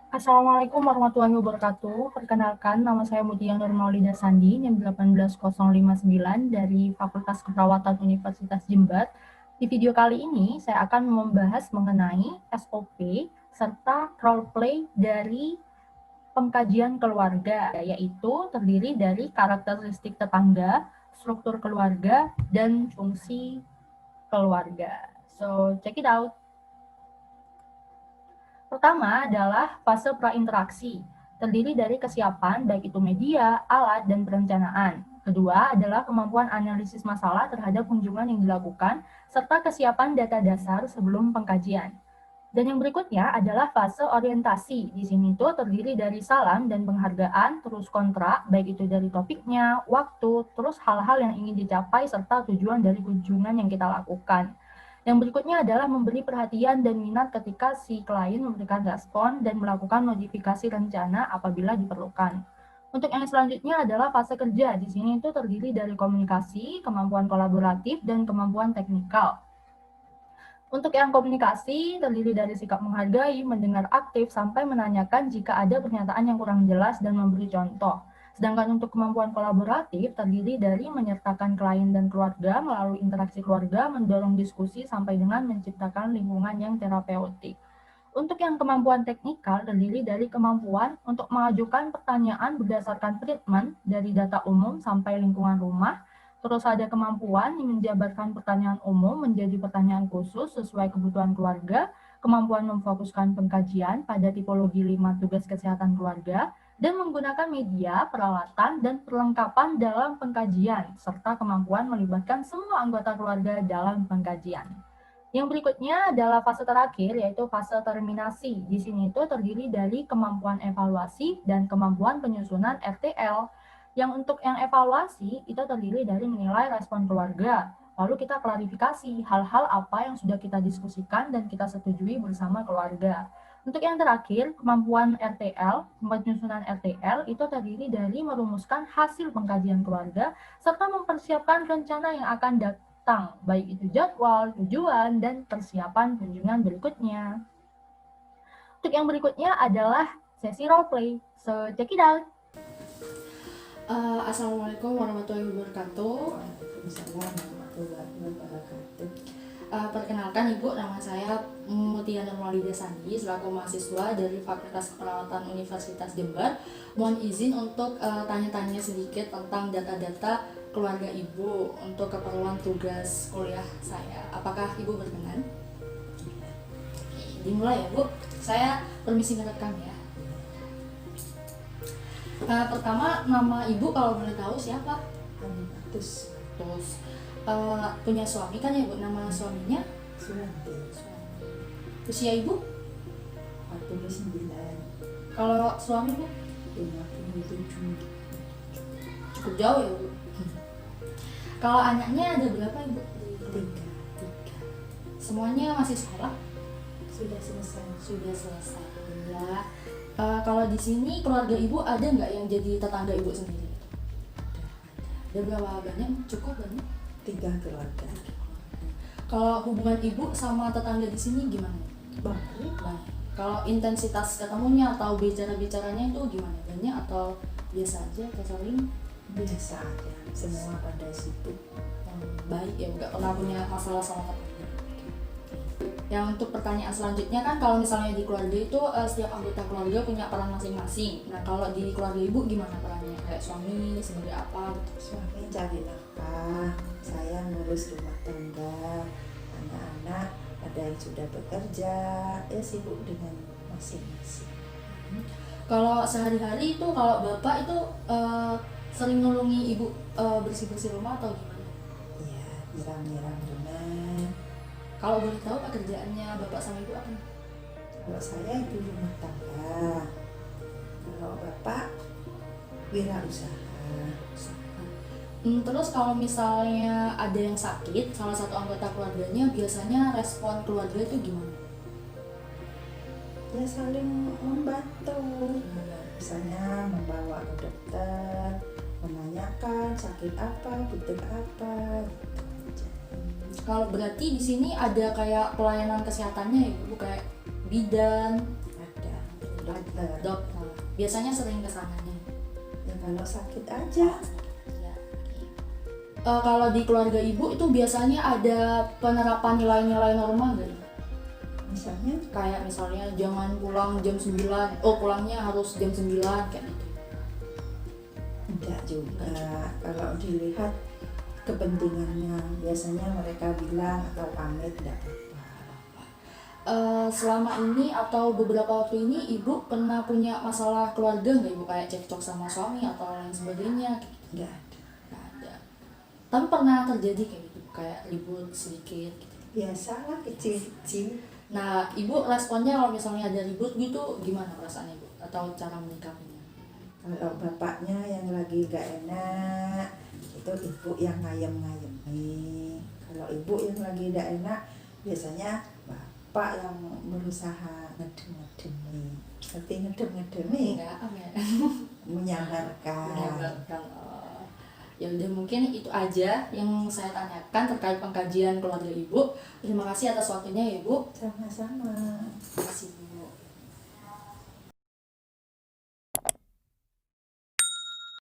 Assalamualaikum warahmatullahi wabarakatuh. Perkenalkan, nama saya Mutia Nur Maulida Sandi, NIM 18059 dari Fakultas Keperawatan Universitas Jember. Di video kali ini, saya akan membahas mengenai SOP serta role play dari pengkajian keluarga, yaitu terdiri dari karakteristik tetangga, struktur keluarga, dan fungsi keluarga. So, check it out. Pertama adalah fase prainteraksi, terdiri dari kesiapan baik itu media, alat, dan perencanaan. Kedua adalah kemampuan analisis masalah terhadap kunjungan yang dilakukan, serta kesiapan data dasar sebelum pengkajian. Dan yang berikutnya adalah fase orientasi. Di sini tuh terdiri dari salam dan penghargaan, terus kontrak, baik itu dari topiknya, waktu, terus hal-hal yang ingin dicapai, serta tujuan dari kunjungan yang kita lakukan. Yang berikutnya adalah memberi perhatian dan minat ketika si klien memberikan respon dan melakukan modifikasi rencana apabila diperlukan. Untuk yang selanjutnya adalah fase kerja. Di sini itu terdiri dari komunikasi, kemampuan kolaboratif, dan kemampuan teknikal. Untuk yang komunikasi, terdiri dari sikap menghargai, mendengar aktif, sampai menanyakan jika ada pernyataan yang kurang jelas dan memberi contoh. Sedangkan untuk kemampuan kolaboratif, terdiri dari menyertakan klien dan keluarga melalui interaksi keluarga, mendorong diskusi, sampai dengan menciptakan lingkungan yang terapeutik. Untuk yang kemampuan teknikal, terdiri dari kemampuan untuk mengajukan pertanyaan berdasarkan treatment dari data umum sampai lingkungan rumah. Terus ada kemampuan menjabarkan pertanyaan umum menjadi pertanyaan khusus sesuai kebutuhan keluarga, kemampuan memfokuskan pengkajian pada tipologi 5 tugas kesehatan keluarga, dan menggunakan media, peralatan, dan perlengkapan dalam pengkajian, serta kemampuan melibatkan semua anggota keluarga dalam pengkajian. Yang berikutnya adalah fase terakhir, yaitu fase terminasi. Di sini itu terdiri dari kemampuan evaluasi dan kemampuan penyusunan RTL. Yang untuk yang evaluasi, itu terdiri dari menilai respon keluarga. Lalu kita klarifikasi hal-hal apa yang sudah kita diskusikan dan kita setujui bersama keluarga. Untuk yang terakhir, kemampuan RTL, penyusunan RTL, itu terdiri dari merumuskan hasil pengkajian keluarga, serta mempersiapkan rencana yang akan datang, baik itu jadwal, tujuan, dan persiapan kunjungan berikutnya. Untuk yang berikutnya adalah sesi role play. So, check it out! Assalamualaikum warahmatullahi wabarakatuh. Waalaikumsalam warahmatullahi wabarakatuh. Perkenalkan Ibu, nama saya Mutia Nur Maulida Sandi selaku mahasiswa dari Fakultas Keperawatan Universitas Jember. Mohon izin untuk tanya-tanya sedikit tentang data-data keluarga Ibu untuk keperluan tugas kuliah saya. Apakah Ibu berkenan? Dimulai ya Bu. Saya permisi ngerekam ya. Pertama, nama Ibu kalau boleh tahu siapa? Terus Terus punya suami kan ya Bu, nama suaminya? Suranti Suami. Usia Ibu? 49 Kalau suami Bu? 57 Cukup jauh ya Bu. Kalau anaknya ada berapa Ibu? tiga Semuanya masih sekolah? sudah selesai. Sudah selesai ya. Kalau di sini keluarga Ibu ada nggak yang jadi tetangga Ibu sendiri? Ada berapa banyak? Cukup banyak? 3 keluarga. Kalau hubungan Ibu sama tetangga di sini gimana? Baik. Baik. Kalau intensitas ketemunya atau bicara-bicaranya itu gimana? Banyak atau biasa aja atau saling? Biasa aja, semua pada sibuk. Baik ya, nggak pernah punya masalah sama tetangga. Yang untuk pertanyaan selanjutnya kan kalau misalnya di keluarga itu setiap anggota keluarga punya peran masing-masing. Nah kalau di keluarga Ibu gimana perannya? Kayak suami sebagai apa gitu? Suami cari nafkah, saya ngurus rumah tangga, anak-anak ada yang sudah bekerja, ya sibuk dengan masing-masing. Kalau sehari-hari itu kalau Bapak itu sering nolongi Ibu bersih-bersih rumah atau gimana? Ya, nyiram-nyiram rumah. Kalau boleh tahu pekerjaannya Bapak sama Ibu apa? Kalau saya ibu rumah tangga, kalau bapak wirausaha. Terus kalau misalnya ada yang sakit, salah satu anggota keluarganya biasanya respon keluarga itu gimana? Ya saling membantu, misalnya membawa ke dokter, menanyakan sakit apa, butuh apa. Kalau berarti di sini ada kayak pelayanan kesehatannya ya Bu, kayak bidan. Ada dokter. dokter. Biasanya sering kesananya. Ya kalau sakit aja. Ya, oke. Kalau di keluarga ibu itu biasanya ada penerapan nilai-nilai normal nggak? Ibu? Misalnya Kayak misalnya jangan pulang jam 9, pulangnya harus jam 9 kayak gitu. enggak juga. Kalau dilihat kepentingannya, biasanya mereka bilang atau pamit enggak apa-apa. Selama ini atau beberapa waktu ini ibu pernah punya masalah keluarga nggak ibu, kayak cekcok sama suami atau lain sebagainya? Enggak ada. Nggak ada. Tapi pernah terjadi kayak gitu, kayak ribut sedikit gitu. Biasalah kecil-kecil. Nah, ibu responnya kalau misalnya ada ribut gitu gimana perasaannya ibu? Atau cara menyikapinya? Kalau bapaknya yang lagi gak enak, itu ibu yang ngayem-ngayemi. Kalau ibu yang lagi gak enak, biasanya bapak yang berusaha ngedem-ngedemi. Seperti ngedem-ngedemi, Enggak, ya. menyabarkan. Menyabarkan. Ya udah, mungkin itu aja yang saya tanyakan terkait pengkajian keluarga ibu. Terima kasih atas waktunya ya ibu. Sama-sama. Terima kasih Bu.